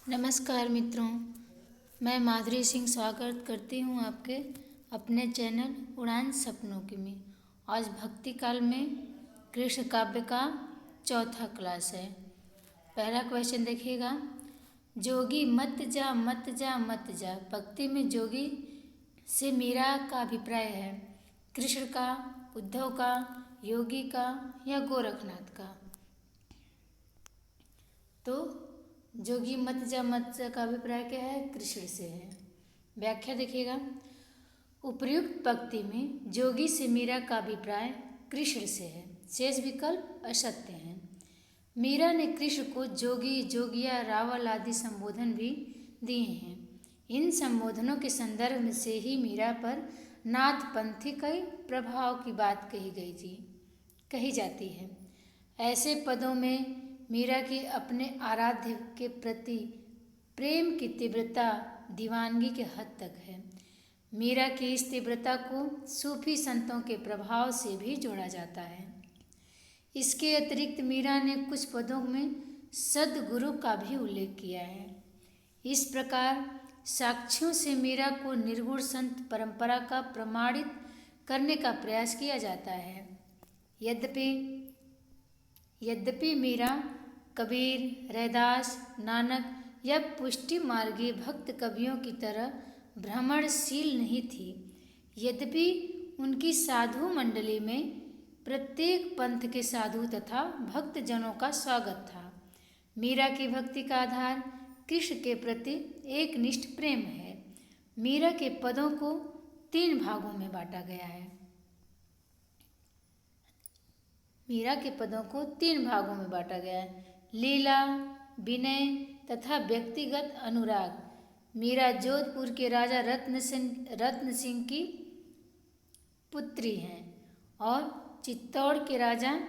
नमस्कार मित्रों, मैं माधुरी सिंह स्वागत करती हूँ आपके अपने चैनल उड़ान सपनों की में। आज भक्ति काल में कृष्ण काव्य का चौथा क्लास है। पहला क्वेश्चन देखिएगा। जोगी मत जा मत जा मत जा, भक्ति में जोगी से मीरा का अभिप्राय है। कृष्ण का, उद्धव का, योगी का या गोरखनाथ का? तो जोगी मत जा का अभिप्राय क्या है? कृष्ण से है। व्याख्या देखिएगा। उपर्युक्त पंक्ति में जोगी से मीरा का अभिप्राय कृष्ण से है, शेष विकल्प असत्य हैं। मीरा ने कृष्ण को जोगी, जोगिया, रावल आदि संबोधन भी दिए हैं। इन संबोधनों के संदर्भ से ही मीरा पर नाथपंथी कई प्रभाव की बात कही जाती है। ऐसे पदों में मीरा की अपने आराध्य के प्रति प्रेम की तीव्रता दीवानगी के हद तक है। मीरा की इस तीव्रता को सूफी संतों के प्रभाव से भी जोड़ा जाता है। इसके अतिरिक्त मीरा ने कुछ पदों में सद्गुरु का भी उल्लेख किया है। इस प्रकार साक्ष्यों से मीरा को निर्गुण संत परंपरा का प्रमाणित करने का प्रयास किया जाता है। यद्यपि मीरा कबीर, रैदास, नानक या पुष्टि मार्गीय भक्त कवियों की तरह भ्रमणशील नहीं थी, यद्यपि उनकी साधु मंडली में प्रत्येक पंथ के साधु तथा भक्तजनों का स्वागत था। मीरा की भक्ति का आधार कृष्ण के प्रति एक निष्ठ प्रेम है। मीरा के पदों को 3 भागों में बांटा गया है। मीरा के पदों को 3 भागों में बांटा गया है। लीला, विनय तथा व्यक्तिगत अनुराग। मीरा जोधपुर के राजा रत्न सिंह की पुत्री हैं और चित्तौड़ के राजा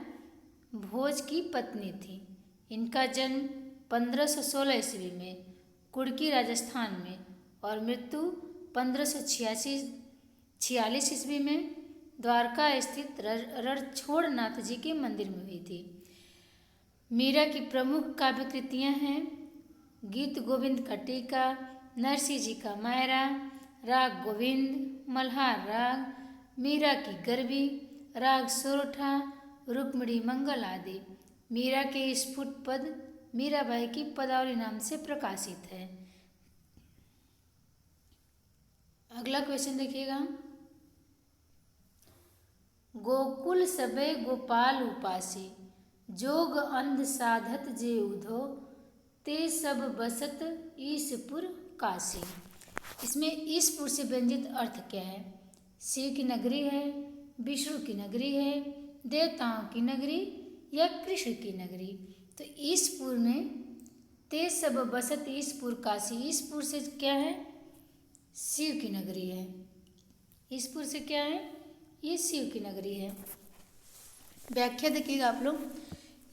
भोज की पत्नी थी। इनका जन्म 1516 ईस्वी में कुड़की राजस्थान में और मृत्यु 1546 ईस्वी में द्वारका स्थित रणछोड़नाथ जी के मंदिर में हुई थी। मीरा की प्रमुख काव्य कृतियाँ हैं गीत गोविंद का टीका, नरसिंह जी का मायरा, राग गोविंद, मल्हार राग, मीरा की गरबी, राग सोरठा, रुक्मिणी मंगल आदि। मीरा के स्फुट पद मीराबाई की पदावली नाम से प्रकाशित है। अगला क्वेश्चन देखिएगा। गोकुल सबे गोपाल उपासी, जोग अंध साधत जे उधो, ते सब बसत ईसपुर काशी। इसमें ईसपुर से व्यंजित अर्थ क्या है? शिव की नगरी है, विष्णु की नगरी है, देवताओं की नगरी या कृष्ण की नगरी? तो ईसपुर में ते सब बसत ईसपुर काशी, ईसपुर से क्या है? शिव की नगरी है। ईसपुर से क्या है? ये शिव की नगरी है। व्याख्या देखिएगा आप लोग।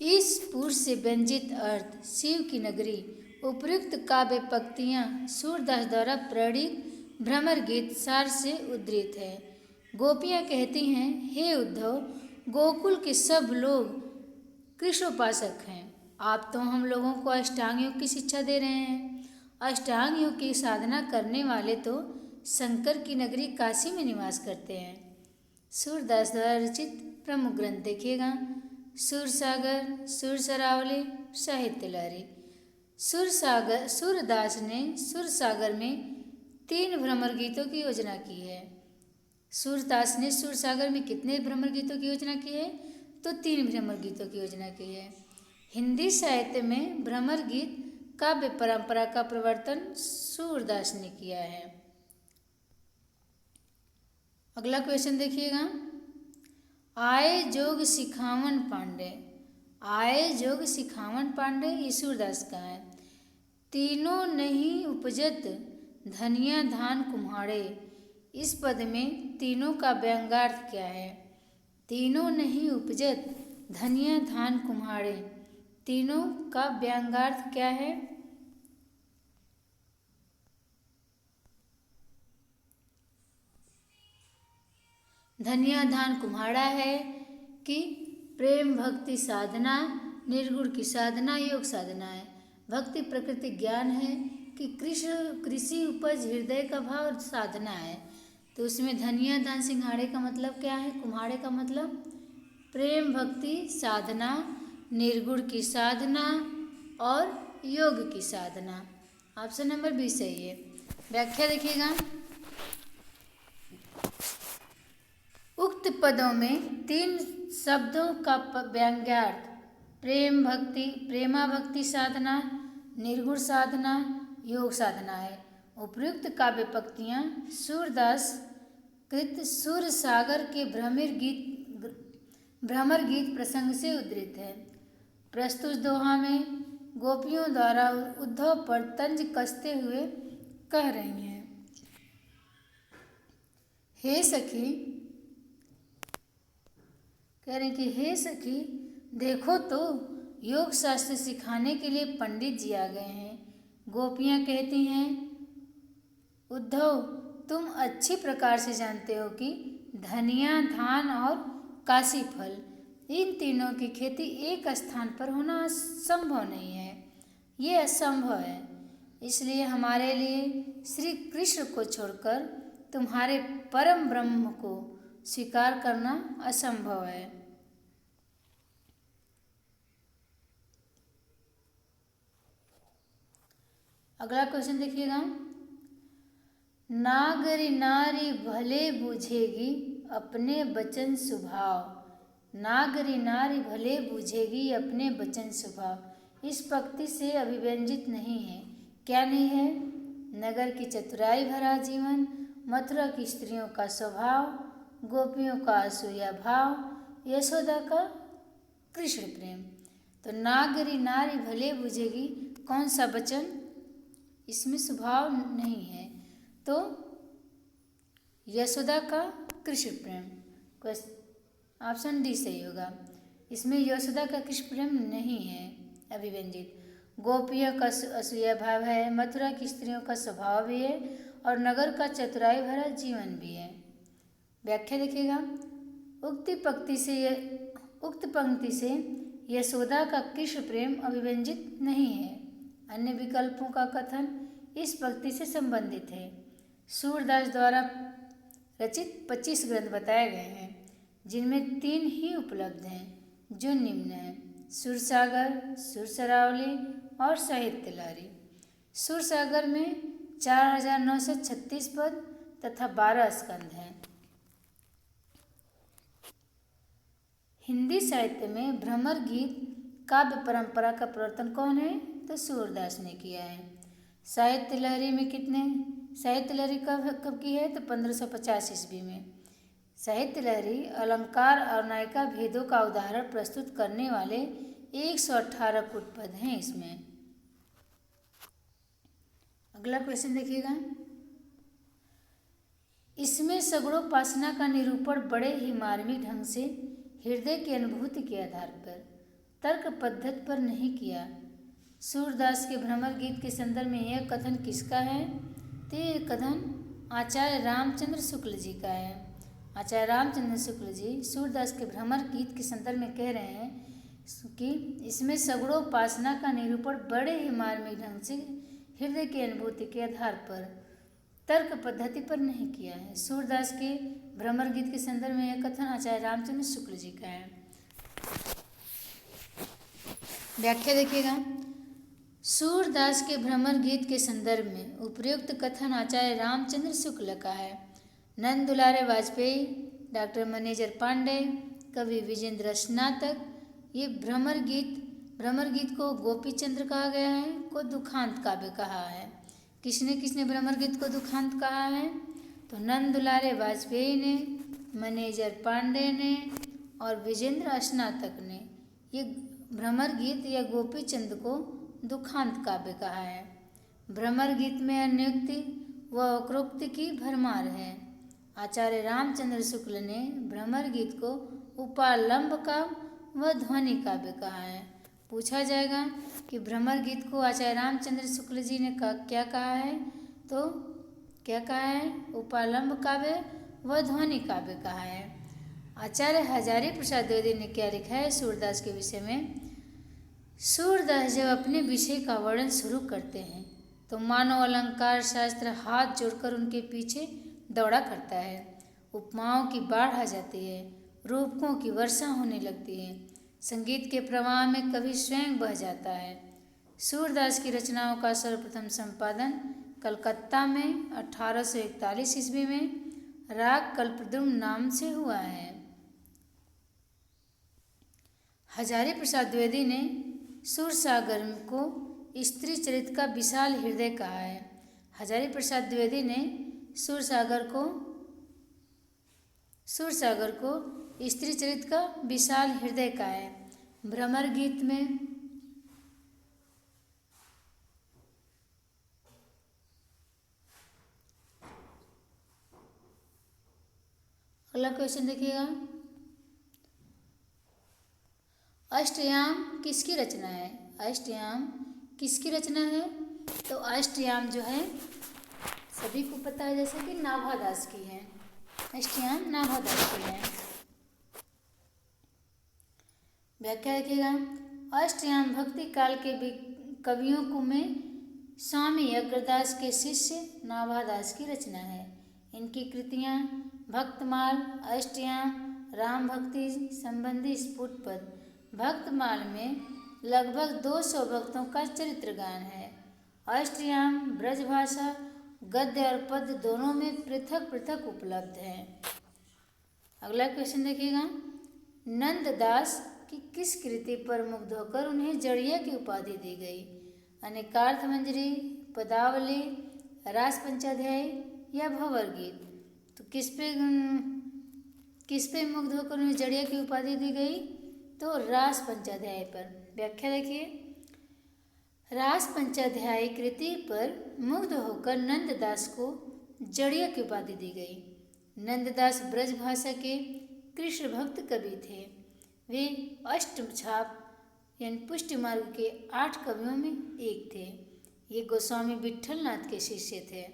ईसपुर से व्यंजित अर्थ शिव की नगरी। उपयुक्त काव्य पंक्तियाँ सूरदास द्वारा प्रणीत भ्रमर गीत सार से उद्धृत है। गोपियाँ कहती हैं, हे उद्धव, गोकुल के सब लोग कृष्णोपासक हैं। आप तो हम लोगों को अष्टांग योग की शिक्षा दे रहे हैं। अष्टांग योग की साधना करने वाले तो शंकर की नगरी काशी में निवास करते हैं। सूरदास द्वारा रचित प्रमुख ग्रंथ देखिएगा। सूरसागर, सुरसरावली, साहित्य लहरी। सूरदास ने सुरसागर में 3 भ्रमर गीतों की योजना की है। सूरदास ने सुरसागर में कितने भ्रमर गीतों की योजना की है? तो 3 भ्रमर गीतों की योजना की है। हिंदी साहित्य में भ्रमर गीत काव्य परंपरा का प्रवर्तन सूरदास ने किया है। अगला क्वेश्चन देखिएगा। आए जोग सिखावन पांडे, आए जोग सिखावन पांडे ये सूरदास का है। तीनों नहीं उपजत धनिया धान कुम्हाड़े, इस पद में तीनों का व्यंग्यार्थ क्या है? तीनों नहीं उपजत धनिया धान कुम्हाड़े, तीनों का व्यंग्यार्थ क्या है? धनिया धान कुम्हाड़ा है कि प्रेम भक्ति साधना, निर्गुण की साधना योग साधना है। भक्ति प्रकृति ज्ञान है कि कृषि उपज हृदय का भाव और साधना है। तो उसमें धनिया दान सिंघाड़े का मतलब क्या है? कुम्हाड़े का मतलब प्रेम भक्ति साधना, निर्गुण की साधना और योग की साधना। ऑप्शन नंबर बी सही है। व्याख्या देखिएगा। उक्त पदों में 3 शब्दों का व्यंग्यार्थ प्रेम भक्ति, प्रेमा भक्ति साधना, निर्गुण साधना, योग साधना है। उपर्युक्त काव्य पंक्तियाँ सूरदास कृत सूरसागर के भ्रमर गीत प्रसंग से उद्धृत है। प्रस्तुत दोहा में गोपियों द्वारा उद्धव पर तंज कसते हुए कह रही हैं, हे सखी, कह रहे कि हे सखी देखो तो योग शास्त्र सिखाने के लिए पंडित जी आ गए हैं। गोपियाँ कहती हैं, उद्धव तुम अच्छी प्रकार से जानते हो कि धनिया, धान और काशी फल इन तीनों की खेती एक स्थान पर होना संभव नहीं है, ये असंभव है। इसलिए हमारे लिए श्री कृष्ण को छोड़कर तुम्हारे परम ब्रह्म को स्वीकार करना असंभव है। अगला क्वेश्चन देखिएगा। नागरी नारी भले बूझेगी अपने वचन स्वभाव। नागरी नारी भले बूझेगी अपने वचन स्वभाव इस पंक्ति से अभिव्यंजित नहीं है। क्या नहीं है? नगर की चतुराई भरा जीवन, मथुरा की स्त्रियों का स्वभाव, गोपियों का असूया भाव, यशोदा का कृष्ण प्रेम। तो नागरी नारी भले बूझेगी, कौन सा वचन? इसमें स्वभाव नहीं है, तो यशोदा का कृष्ण प्रेम। ऑप्शन डी सही होगा। इसमें यशोदा का कृष्ण प्रेम नहीं है अभिव्यंजित। गोपियों का असूया भाव है, मथुरा की स्त्रियों का स्वभाव भी है और नगर का चतुराई भरा जीवन भी है। व्याख्या देखिएगा। उक्त पंक्ति से यशोदा का कृष्ण प्रेम अभिव्यंजित नहीं है। अन्य विकल्पों का कथन इस पंक्ति से संबंधित है। सूरदास द्वारा रचित 25 ग्रंथ बताए गए हैं, जिनमें 3 ही उपलब्ध हैं, जो निम्न हैं: सुरसागर, सुरसरावली और साहित्य लहरी। सुरसागर में 4936 पद तथा 12 स्कंध हैं। हिंदी साहित्य में भ्रमर गीत काव्य परंपरा का प्रवर्तन कौन है? तो सूरदास ने किया है। साहित्य लहरी में कितने? साहित्य लहरी कब की है? तो 1550 ईस्वी में। साहित्य लहरी अलंकार और नायिका भेदों का उदाहरण प्रस्तुत करने वाले 118 कुट पद हैं इसमें। अगला क्वेश्चन देखिएगा। इसमें सगुणोपासना का निरूपण बड़े ही मार्मिक ढंग से हृदय की अनुभूति के आधार पर तर्क पद्धति पर नहीं किया। सूरदास के भ्रमर गीत के संदर्भ में यह कथन किसका है? तो यह कथन आचार्य रामचंद्र शुक्ल जी का है। आचार्य रामचंद्र शुक्ल जी सूरदास के भ्रमर गीत के संदर्भ में कह रहे हैं कि इसमें सगुणोपासना का निरूपण बड़े ही मार्मिक ढंग से हृदय की अनुभूति के आधार पर तर्क पद्धति पर नहीं किया है। सूरदास के भ्रमर गीत के संदर्भ में यह कथन आचार्य रामचंद्र शुक्ल जी का है। व्याख्या देखिएगा। सूरदास के भ्रमर गीत के संदर्भ में उपर्युक्त कथन आचार्य रामचंद्र शुक्ल का है। नंद दुलारे वाजपेयी, डॉक्टर मनेजर पांडे, कवि विजेंद्र स्नातक, ये भ्रमर गीत को गोपी चंद्र कहा गया है, को दुखांत काव्य कहा है। किसने भ्रमर गीत को दुखांत कहा है? तो नंद दुलारे वाजपेयी ने, मनेजर पांडे ने और विजेंद्र स्नातक ने ये भ्रमर गीत या गोपी चंद को दुखांत काव्य कहा है। भ्रमर गीत में अन्योक्ति व वक्रोक्ति की भरमार है। आचार्य रामचंद्र शुक्ल ने भ्रमर गीत को उपालंब काव्य व ध्वनि काव्य कहा है। पूछा जाएगा कि भ्रमर गीत को आचार्य रामचंद्र शुक्ल जी ने क्या कहा है? तो क्या कहा है? उपालंब काव्य व ध्वनि काव्य कहा है। आचार्य हजारी प्रसाद द्विवेदी ने क्या लिखा है सूरदास के विषय में? सूरदास जब अपने विषय का वर्णन शुरू करते हैं तो मानव अलंकार शास्त्र हाथ जोड़कर उनके पीछे दौड़ा करता है। उपमाओं की बाढ़ आ जाती है, रूपकों की वर्षा होने लगती है, संगीत के प्रवाह में कवि स्वयं बह जाता है। सूरदास की रचनाओं का सर्वप्रथम संपादन कलकत्ता में 1841 ईस्वी में राग कल्पद्रुम नाम से हुआ है। हजारी प्रसाद द्विवेदी ने सूरसागर को स्त्री चरित्र का विशाल हृदय कहा है। हजारी प्रसाद द्विवेदी ने सूरसागर को स्त्री चरित्र का विशाल हृदय कहा है। भ्रमर गीत में अगला क्वेश्चन देखिएगा, अष्टयाम किसकी रचना है? अष्टयाम किसकी रचना है? तो अष्टयाम जो है सभी को पता है, जैसे कि नाभादास की है। अष्टयाम नाभादास की है। व्याख्या देखिएगा, अष्टयाम भक्ति काल के कवियों को में स्वामी अग्रदास के शिष्य नाभादास की रचना है। इनकी कृतियाँ भक्तमाल, अष्टयाम, राम भक्ति संबंधी स्फुट पद। भक्तमाल में लगभग 200 भक्तों का चरित्र गान है। अष्टयाम ब्रजभाषा गद्य और पद्य दोनों में पृथक पृथक उपलब्ध है। अगला क्वेश्चन देखिएगा, नंददास की किस कृति पर मुग्ध होकर उन्हें जड़िया की उपाधि दी गई? अनेकार्थ मंजरी, पदावली, रास पंचाध्याय या भंवर गीत? तो किस पे मुग्ध होकर उन्हें जड़िया की उपाधि दी गई? तो रास पंचाध्याय पर। व्याख्या देखिए, रास पंचाध्याय कृति पर मुग्ध होकर नंददास को जड़िया की उपाधि दी गई। नंददास ब्रजभाषा के कृष्ण भक्त कवि थे। वे अष्टछाप यानी पुष्टि मार्ग के 8 कवियों में एक थे। ये गोस्वामी विट्ठलनाथ के शिष्य थे।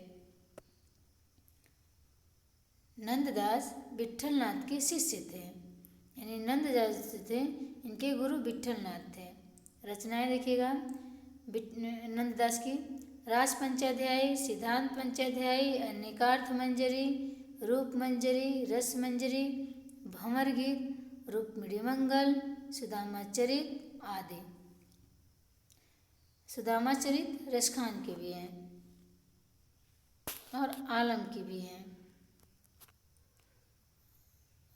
नंददास विट्ठलनाथ के शिष्य थे, यानी नंददास थे, इनके गुरु विट्ठलनाथ थे। रचनाएं देखिएगा नंददास की, रास पंचाध्याय, सिद्धांत पंचाध्याय, अनेकार्थ मंजरी, रूप मंजरी, रस मंजरी, भंवर गीत, रुक्मिणी मंगल, सुदामा चरित आदि। सुदामा चरित रसखान के भी हैं और आलम की भी हैं।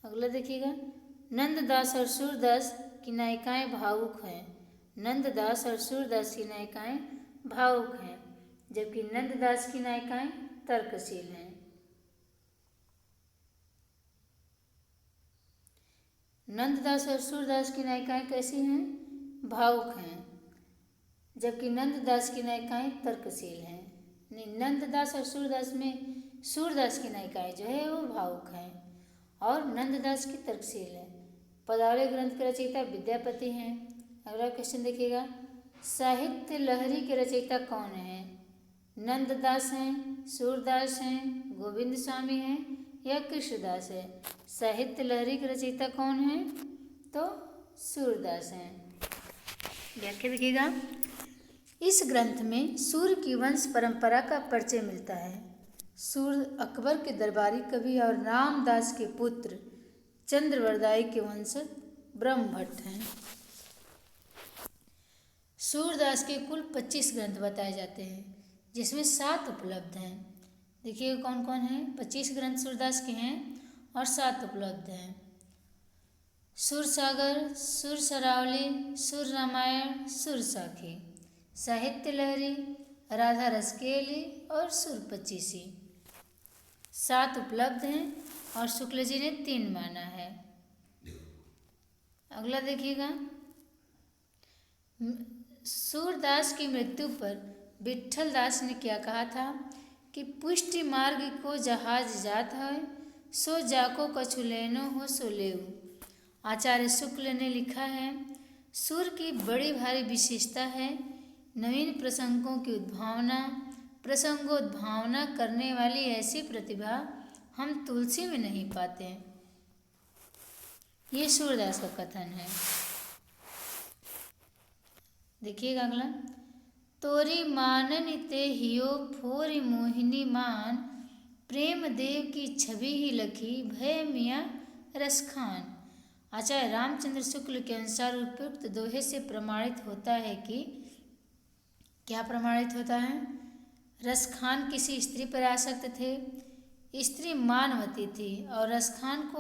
अगला देखिएगा, नंददास और सूरदास की नायिकाएं भावुक हैं। नंददास और सूरदास की नायिकाएं भावुक हैं, जबकि नंददास की नायिकाएं तर्कशील हैं। नंददास और सूरदास की नायिकाएं कैसी हैं? भावुक हैं, जबकि नंददास की नायिकाएं तर्कशील हैं। नंददास और सूरदास में सूरदास की नायिकाएं जो है वो भावुक हैं और नंददास की तर्कशील है। पदावली ग्रंथ के रचयिता विद्यापति हैं। अगला क्वेश्चन देखिएगा, साहित्य लहरी के रचयिता कौन हैं? नंददास हैं, सूरदास हैं, गोविंद स्वामी हैं या कृष्णदास है? साहित्य लहरी के रचयिता कौन हैं? तो सूरदास हैं। व्याख्या देखिएगा, इस ग्रंथ में सूर्य की वंश परंपरा का परिचय मिलता है। सूर्य अकबर के दरबारी कवि और रामदास के पुत्र चंद्रवरदाई के वंशज ब्रह्मभट्ट हैं। सूरदास के कुल 25 ग्रंथ बताए जाते हैं, जिसमें 7 उपलब्ध हैं। देखिए कौन कौन हैं। 25 ग्रंथ सूरदास के हैं और 7 उपलब्ध हैं। सूरसागर, सुरसरावली, सुर रामायण, सुरसाखी, साहित्य लहरी, राधा रसकेली और सुर पचीसी। 7 उपलब्ध हैं और शुक्ल जी ने 3 माना है। अगला देखिएगा, सूरदास की मृत्यु पर विट्ठलदास ने क्या कहा था कि पुष्टि मार्ग को जहाज जात है, सो जाको कछु लेनो हो सो लेऊ। आचार्य शुक्ल ने लिखा है, सुर की बड़ी भारी विशेषता है नवीन प्रसंगों की प्रसंगोद्भावना करने वाली ऐसी प्रतिभा हम तुलसी में नहीं पाते। ये सूरदास का कथन है। देखिएगा अगला, तोरी मानन ते हियो फोरी मोहिनी मान, प्रेम देव की छवि ही लखी भय मियाँ रसखान। आचार्य रामचंद्र शुक्ल के अनुसार उपयुक्त दोहे से प्रमाणित होता है कि, क्या प्रमाणित होता है? रसखान किसी स्त्री पर आसक्त थे, स्त्री मानवती थी और रसखान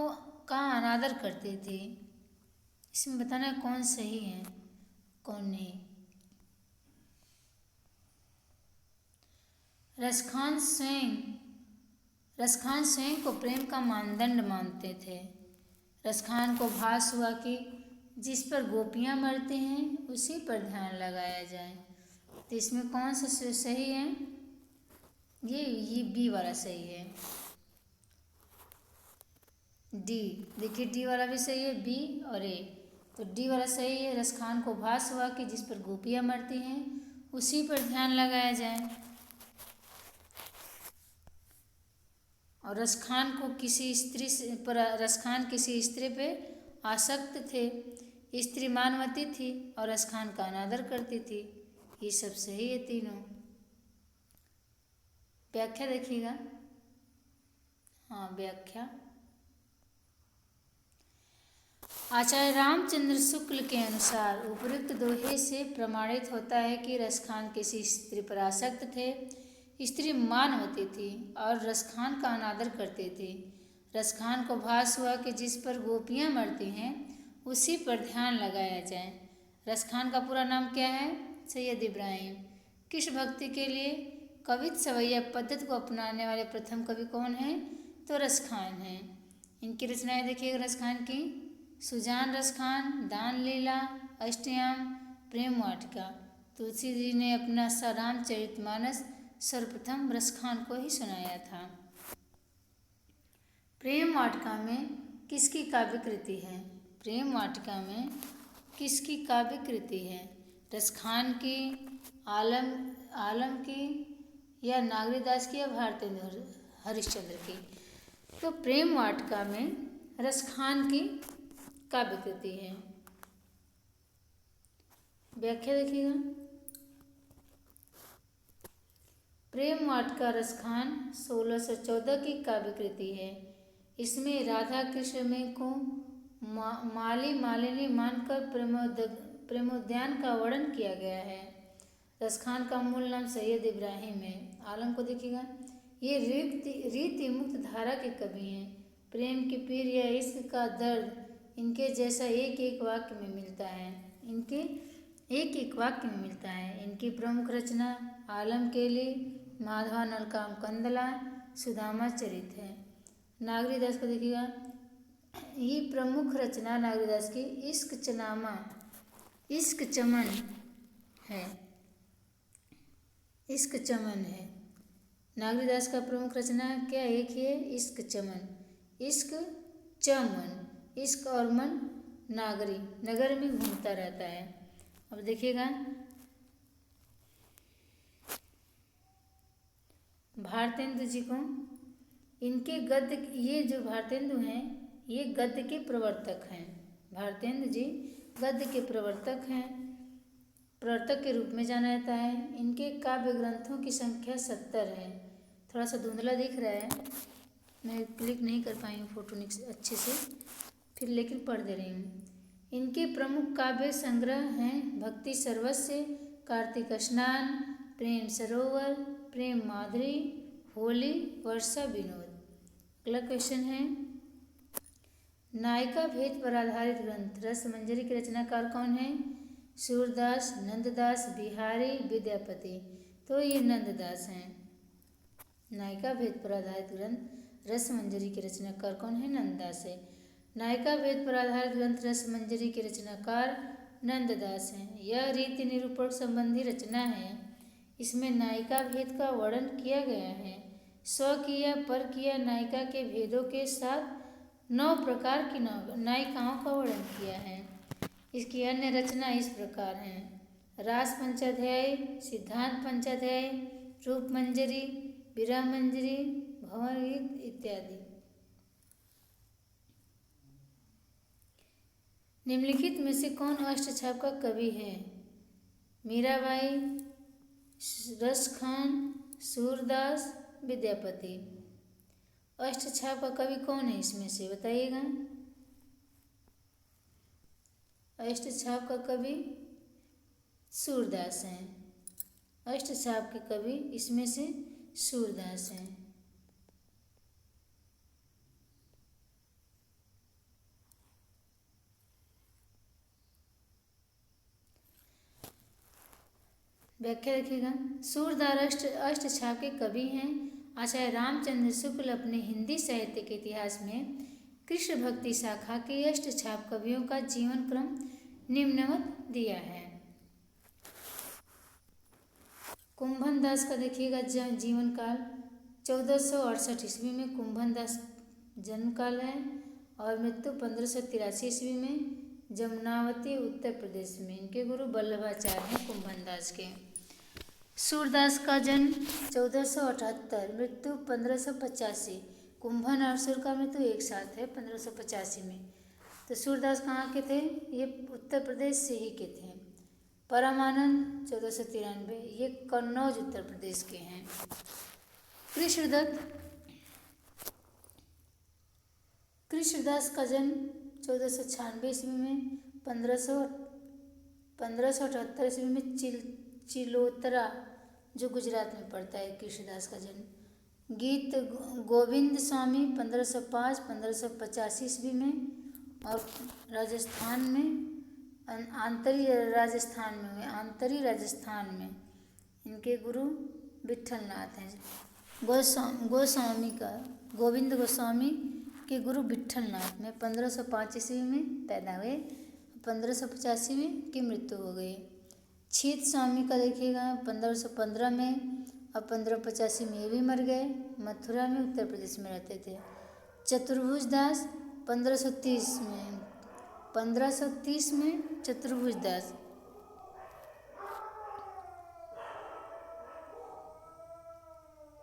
का अनादर करती थी। इसमें बताना है कौन सही है कौन नहीं। रसखान स्वयं को प्रेम का मानदंड मानते थे। रसखान को भास हुआ कि जिस पर गोपियाँ मरती हैं उसी पर ध्यान लगाया जाए। तो इसमें कौन सा सही है? ये बी वाला सही है, डी। देखिए डी वाला भी सही है, बी और ए। तो डी वाला सही है, रसखान को भास हुआ कि जिस पर गोपियाँ मरती हैं उसी पर ध्यान लगाया जाए। और रसखान किसी स्त्री पे आसक्त थे, स्त्री मानवती थी और रसखान का अनादर करती थी। ये सब सही है तीनों। व्याख्या देखिएगा, हाँ व्याख्या। आचार्य रामचंद्र शुक्ल के अनुसार उपयुक्त दोहे से प्रमाणित होता है कि रसखान किसी स्त्री पर आसक्त थे, स्त्री मानवती थी और रसखान का अनादर करती थी। रसखान को भास हुआ कि जिस पर गोपियाँ मरती हैं उसी पर ध्यान लगाया जाए। रसखान का पूरा नाम क्या है? सैयद इब्राहिम। कृष्ण भक्ति के लिए कवित सवैया पद्धति को अपनाने वाले प्रथम कवि कौन हैं? तो रसखान हैं। इनकी रचनाएं देखिएगा रसखान की, सुजान रसखान, दान लीला, अष्टयाम, प्रेम वाटिका। तुलसी जी ने अपना रामचरितमानस सर्वप्रथम रसखान को ही सुनाया था। प्रेम वाटिका में किसकी काव्य कृति है? प्रेम वाटिका में किसकी काव्य कृति है? रसखान की, आलम की या नागरीदास की या भारतेंदु हरिश्चंद्र की? तो प्रेम वाटिका में रसखान की काव्य कृति है। व्याख्या देखिएगा, प्रेम वाटिका रसखान 1614 की काव्य कृति है। इसमें राधा कृष्ण में को मालिनी मानकर प्रेमोद्यान का वर्णन किया गया है। रसखान का मूल नाम सैयद इब्राहिम है। आलम को देखिएगा, ये रीति मुक्त धारा के कवि हैं। प्रेम की पीर या इश्क का दर्द इनके जैसा एक एक वाक्य में मिलता है। इनकी प्रमुख रचना आलम केली, माधवा नलकाम कंदला, सुदामा चरित है। नागरीदास को देखिएगा, ये प्रमुख रचना नागरीदास की इश्क चमन है। नागरीदास का प्रमुख रचना क्या एक ही है? इश्क चमन। इश्क और मन नगर में घूमता रहता है। अब देखिएगा, भारतेंदु जी को इनके गद्य, ये जो भारतेंदु हैं ये गद्य के प्रवर्तक हैं। भारतेंदु जी गद्य के प्रवर्तक के रूप में जाना जाता है। इनके काव्य ग्रंथों की संख्या 70 है। थोड़ा सा धुंधला दिख रहा है, मैं क्लिक नहीं कर पाई हूँ फोटो अच्छे से, फिर लेकिन पढ़ दे रही हूँ। इनके प्रमुख काव्य संग्रह हैं भक्ति सर्वस्व, कार्तिक स्नान, प्रेम सरोवर, प्रेम माधुरी, होली, वर्षा विनोद। अगला क्वेश्चन है, नायिका भेद पर आधारित ग्रंथ रसमंजरी के रचनाकार कौन है? सूरदास, नंददास, बिहारी, विद्यापति। तो ये नंददास हैं। नायिका भेद पर आधारित ग्रंथ रसमंजरी के रचनाकार कौन है? नंददास है। नायिका भेद पर आधारित ग्रंथ रसमंजरी के रचनाकार नंददास हैं। यह रीति निरूपण संबंधी रचना है। इसमें नायिका भेद का वर्णन किया गया है। स्वकीय परकीय नायिका के भेदों के साथ 9 प्रकार की नायिकाओं का वर्णन किया है। इसकी अन्य रचना इस प्रकार हैं: रास पंचाध्याय, सिद्धांत पंचाध्याय, रूप मंजरी, विरह मंजरी, भंवर गीत इत्यादि। निम्नलिखित में से कौन अष्टछाप का कवि है? मीराबाई, रसखान, सूरदास, विद्यापति। अष्टछाप का कवि कौन है इसमें से बताइएगा। अष्टछाप का कवि सूरदास हैं। अष्टछाप के कवि इसमें से सूरदास हैं। व्याख्या देखिएगा। सूरदास अष्टछाप के कवि हैं। आचार्य रामचंद्र शुक्ल अपने हिंदी साहित्य के इतिहास में कृष्ण भक्ति शाखा के अष्टछाप कवियों का जीवन क्रम निम्नवत दिया है। कुंभन दास का देखिएगा जीवन काल 1468 ईस्वी में कुंभन दास जन्म काल है और मृत्यु 1583 ईस्वी में जमुनावती उत्तर प्रदेश में। इनके गुरु वल्लभाचार्य हैं कुंभन दास के। सूरदास का जन्म 1478, मृत्यु 1585। कुंभन और सूर का मृत्यु एक साथ है 1585 में। तो सूरदास कहाँ के थे? ये उत्तर प्रदेश से ही के थे। परमानंद 1493, ये कन्नौज उत्तर प्रदेश के हैं। कृष्णदास का जन्म 1496 ईस्वी में 1578 ईस्वी में चिलोतरा जो गुजरात में पड़ता है कृष्णदास का जन्म। गीत गोविंद स्वामी 1505-1585 ईस्वी में और राजस्थान में आंतरी राजस्थान में इनके गुरु विट्ठलनाथ हैं। गोविंद गोस्वामी के गुरु विट्ठलनाथ में 1505 ईस्वी में पैदा हुए, 1585 में की मृत्यु हो गई। छीत स्वामी का देखिएगा 1515 में और 1585 में ये भी मर गए। मथुरा में उत्तर प्रदेश में रहते थे। चतुर्भुज दास 1530 में चतुर्भुज दास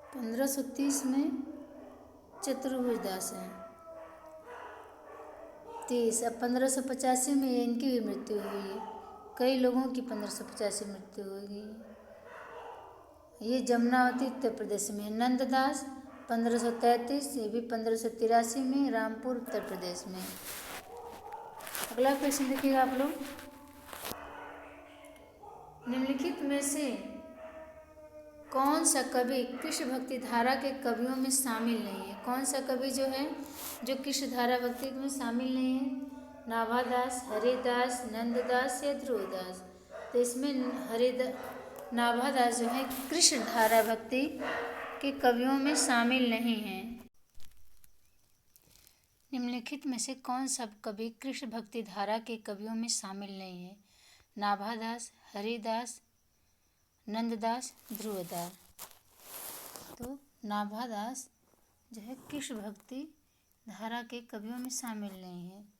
1530 में चतुर्भुज दास हैं। 30 अब 1585 में इनकी भी मृत्यु हुई है। कई लोगों की 1585 मृत्यु हो गई। ये जमुनावती उत्तर प्रदेश में। नंददास 1533, ये भी 1583 में रामपुर उत्तर प्रदेश में। अगला क्वेश्चन देखिएगा आप लोग। निम्नलिखित में से कौन सा कवि कृष्ण भक्ति धारा के कवियों में शामिल नहीं है? कौन सा कवि जो है जो कृष्ण धारा भक्ति में शामिल नहीं है? नाभादास, हरिदास, नंददास या ध्रुवदास। तो इसमें नाभादास जो है कृष्ण धारा भक्ति के कवियों में शामिल नहीं हैं। निम्नलिखित में से कौन सा कवि कृष्ण भक्ति धारा के कवियों में शामिल नहीं है? नाभादास, हरिदास, नंददास, ध्रुवदास। तो नाभादास जो है कृष्ण भक्ति धारा के कवियों में शामिल नहीं है।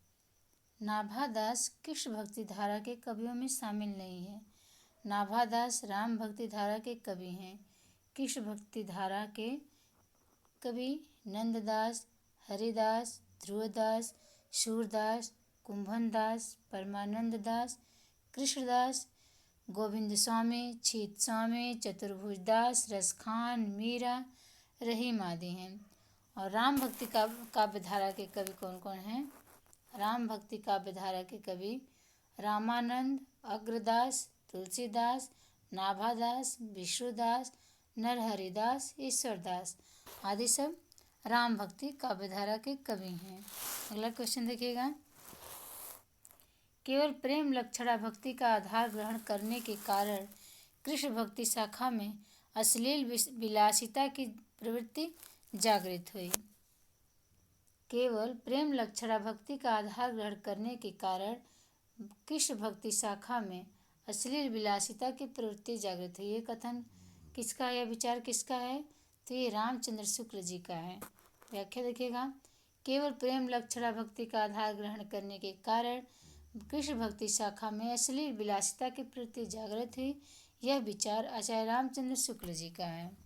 नाभादास कृष्ण भक्ति धारा के कवियों में शामिल नहीं है। नाभादास राम भक्ति धारा के कवि हैं। कृष्ण भक्ति धारा के कवि नंददास, हरिदास, ध्रुवदास, सूरदास, कुंभन दास, परमानंद दास, कृष्णदास, गोविंद स्वामी, छीत स्वामी, चतुर्भुज दास, रसखान, मीरा, रहीम आदि हैं। और राम भक्ति काव्य धारा के कवि कौन कौन हैं? राम भक्ति काव्य धारा के कवि रामानंद, अग्रदास, तुलसीदास, नाभादास, विष्णुदास, नरहरिदास, ईश्वरदास आदि सब राम भक्ति काव्य धारा के कवि हैं। अगला क्वेश्चन देखिएगा। केवल प्रेम लक्षणा भक्ति का आधार ग्रहण करने के कारण कृष्ण भक्ति शाखा में अश्लील विलासिता की प्रवृत्ति जागृत हुई। केवल प्रेम लक्षणा भक्ति का आधार ग्रहण करने के कारण कृष्ण भक्ति शाखा में अश्लील विलासिता की प्रवृत्ति जागृत हुई। ये कथन किसका है? यह विचार किसका है? तो ये रामचंद्र शुक्ल जी का है। व्याख्या देखिएगा। केवल प्रेम लक्षणा भक्ति का आधार ग्रहण करने के कारण कृष्ण भक्ति शाखा में अश्लील विलासिता की प्रवृत्ति जागृत हुई। यह विचार आचार्य रामचंद्र शुक्ल जी का है।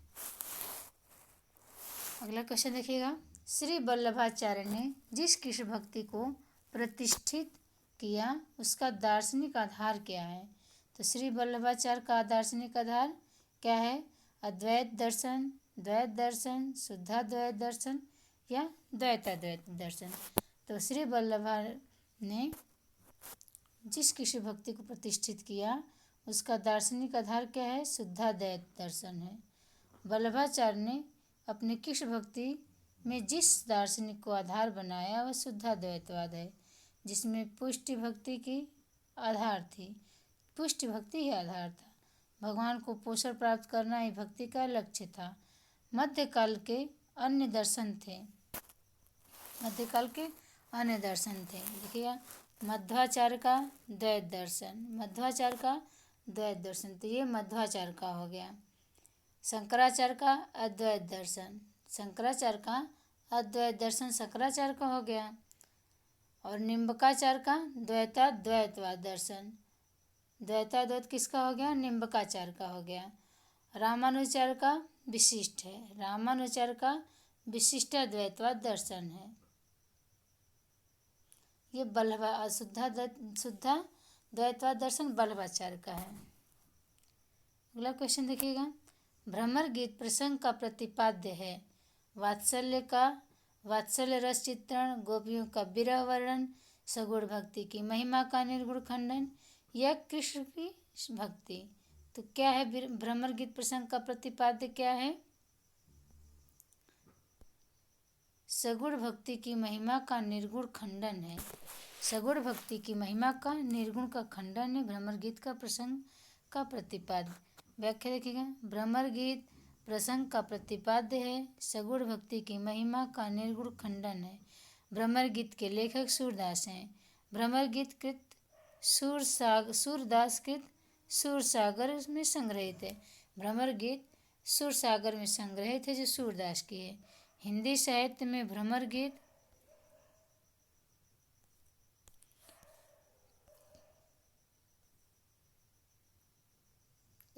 अगला क्वेश्चन देखिएगा। श्री वल्लभाचार्य ने जिस कृष्ण भक्ति को प्रतिष्ठित किया उसका दार्शनिक आधार क्या है? तो श्री वल्लभाचार्य का दार्शनिक आधार क्या है? अद्वैत दर्शन, द्वैत दर्शन, शुद्धाद्वैत दर्शन या द्वैताद्वैत दर्शन। तो श्री वल्लभा ने जिस किसी भक्ति को प्रतिष्ठित किया उसका दार्शनिक आधार क्या है? शुद्धाद्वैत दर्शन है। वल्लभाचार्य ने अपनी किस भक्ति में जिस दार्शनिक को आधार बनाया वह शुद्धाद्वैतवाद है, जिसमें पुष्टि भक्ति की आधार थी। पुष्टि भक्ति ही आधार था। भगवान को पोषण प्राप्त करना ही भक्ति का लक्ष्य था। मध्यकाल के अन्य दर्शन थे। मध्यकाल के अन्य दर्शन थे देखिएगा, मध्वाचार्य का द्वैत दर्शन, मध्वाचार्य का द्वैत दर्शन, तो ये मध्वाचार्य का हो गया। शंकराचार्य का अद्वैत दर्शन, शंकराचार्य का अद्वैत दर्शन शंकराचार्य का हो गया। और निम्बकाचार्य का द्वैताद्वैतवाद दर्शन, द्वैताद्वैत किसका हो गया? निम्बकाचार्य का हो गया। रामानुजाचार्य का विशिष्ट है, रामानुजाचार्य का विशिष्टाद्वैतवाद दर्शन है। ये शुद्धाद्वैतवाद दर्शन वल्लभाचार्य का है। अगला क्वेश्चन देखिएगा, भ्रमर गीत प्रसंग का प्रतिपाद्य है। वात्सल्य रस चित्रण, गोपियों का विरह वर्णन, सगुण भक्ति की महिमा का निर्गुण खंडन या कृष्ण की भक्ति। तो क्या है भ्रमर गीत प्रसंग का प्रतिपाद्य क्या है? सगुण भक्ति की महिमा का निर्गुण खंडन है। सगुण भक्ति की महिमा का निर्गुण का खंडन है भ्रमर गीत का प्रसंग का प्रतिपाद्य। व्याख्या देखिएगा, भ्रमर गीत प्रसंग का प्रतिपाद्य है, सगुण भक्ति की महिमा का निर्गुण खंडन है। भ्रमर गीत के लेखक सूरदास हैं। भ्रमर गीत कृत सूरदास कृत सूरसागर में संग्रहित है। भ्रमर गीत सूरसागर में संग्रहित है जो सूरदास की है। हिंदी साहित्य में भ्रमर गीत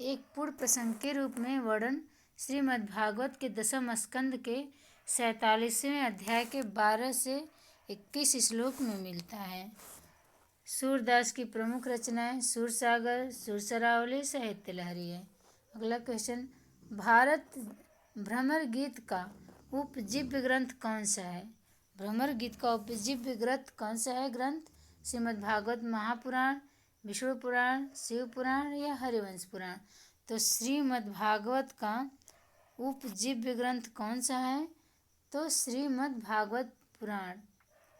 एक पूर्ण प्रसंग के रूप में वर्णन श्रीमद्भागवत के दसम स्कंद के 47वें अध्याय के 12 से 21 श्लोक में मिलता है। सूरदास की प्रमुख रचनाएं सूरसागर, सुरसरावली, साहित्य लहरी है। अगला क्वेश्चन, भ्रमर गीत का उपजीव्य ग्रंथ कौन सा है? भ्रमर गीत का उपजीव्य ग्रंथ कौन सा है? ग्रंथ श्रीमद्भागवत महापुराण, विष्णु पुराण, शिव पुराण या हरिवंश पुराण। तो श्रीमद्भागवत का उपजीव्य ग्रंथ कौन सा है? तो श्रीमद्भागवत पुराण,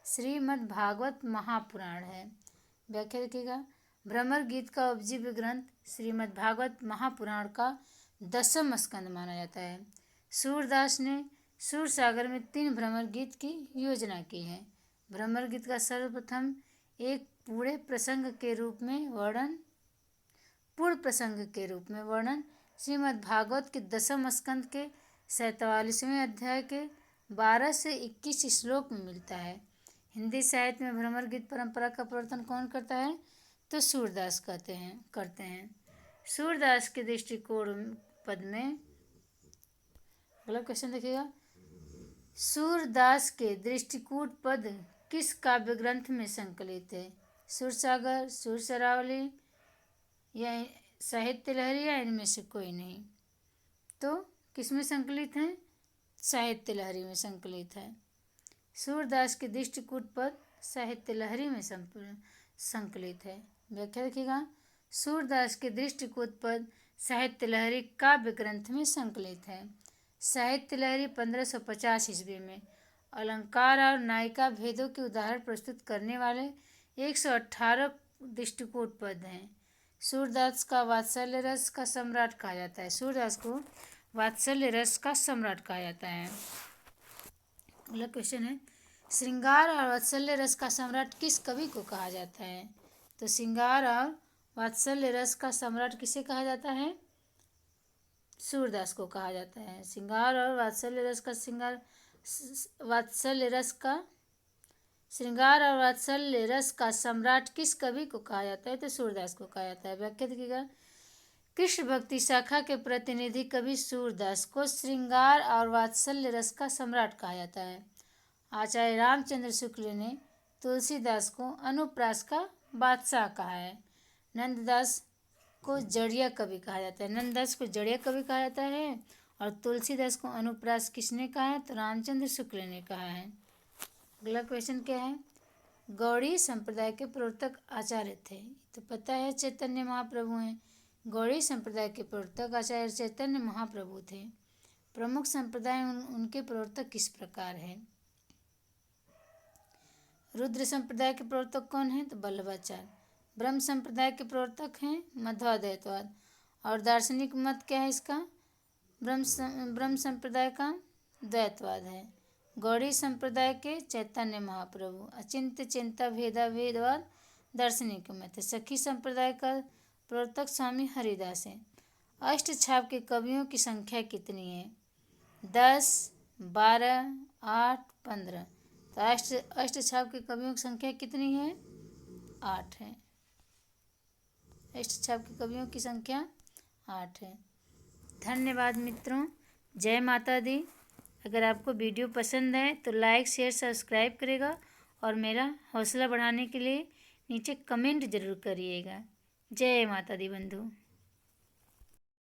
श्रीमद्भागवत महापुराण है। व्याख्या देखिएगा, भ्रमर गीत का उपजीव्य ग्रंथ श्रीमद्भागवत महापुराण का दसम स्कंद माना जाता है। सूरदास ने सूरसागर में 3 भ्रमर गीत की योजना की है। भ्रमर गीत का सर्वप्रथम एक पूर्ण प्रसंग के रूप में वर्णन श्रीमद्भागवत के दसम स्कंद के 47वें अध्याय के 12 से 21 श्लोक में मिलता है। हिंदी साहित्य में भ्रमर गीत परंपरा का प्रवर्तन कौन करता है? तो सूरदास करते हैं। सूरदास के दृष्टिकोण पद में, अगला क्वेश्चन देखिएगा, सूरदास के दृष्टिकूट पद किस काव्य ग्रंथ में संकलित है? सुरसागर, सुरसरावली या साहित्य लहरी या इनमें से कोई नहीं। तो किस में संकलित है? साहित्य लहरी में संकलित है। सूरदास के दृष्टिकूट पद साहित्य लहरी में संकलित है। व्याख्या देखिएगा, सूरदास के दृष्टिकूट पद साहित्य लहरी काव्य ग्रंथ में संकलित है। साहित्य लहरी 1550 ईस्वी में अलंकार और नायिका भेदों के उदाहरण प्रस्तुत करने वाले 118 दृष्टिकूट पद हैं। सूरदास का वात्सल्य रस का सम्राट कहा जाता है। सूरदास को वात्सल्य रस का सम्राट कहा जाता है। अगला क्वेश्चन है, श्रृंगार और वात्सल्य रस का सम्राट किस कवि को कहा जाता है? तो श्रृंगार और वात्सल्य रस का सम्राट किसे कहा जाता है? सूरदास को कहा जाता है। श्रृंगार और वात्सल्य रस का श्रृंगार और वात्सल्य रस का सम्राट किस कवि को कहा जाता है? तो सूरदास को कहा जाता है। व्याख्या देखिएगा, कृष्ण भक्ति शाखा के प्रतिनिधि कवि सूरदास को श्रृंगार और वात्सल्य रस का सम्राट कहा जाता है। आचार्य रामचंद्र शुक्ल ने तुलसीदास को अनुप्रास का बादशाह कहा है। नंददास को जड़िया कवि कहा जाता है। नंददास को जड़िया कवि कहा जाता है और तुलसीदास को अनुप्रास किसने कहा है? तो रामचंद्र शुक्ल ने कहा है। अगला क्वेश्चन क्या है? गौड़ी संप्रदाय के प्रवर्तक आचार्य थे, तो पता है चैतन्य महाप्रभु हैं। गौड़ी संप्रदाय के प्रवर्तक आचार्य चैतन्य महाप्रभु थे। प्रमुख संप्रदाय उनके प्रवर्तक किस प्रकार है? रुद्र संप्रदाय के प्रवर्तक कौन है? तो वल्लभाचार्य। ब्रह्म संप्रदाय के प्रवर्तक हैं मध्वाद्वैतवाद। और दार्शनिक मत क्या है इसका? ब्रह्म संप्रदाय का द्वैतवाद है। गौड़ी संप्रदाय के चैतन्य महाप्रभु। अचिंत्य चिंता भेदा भेदवाद दार्शनिक मत है। सखी संप्रदाय का प्रवर्तक स्वामी हरिदास है। अष्ट छाप के कवियों की संख्या कितनी है? 10, 12, 8, 15। तो अष्ट छाप के कवियों की संख्या कितनी है? 8 है। अष्ट छाप के कवियों की संख्या 8 है। धन्यवाद मित्रों। जय माता दी। अगर आपको वीडियो पसंद है तो लाइक शेयर सब्सक्राइब करेगा और मेरा हौसला बढ़ाने के लिए नीचे कमेंट ज़रूर करिएगा। जय माता दी बंधु।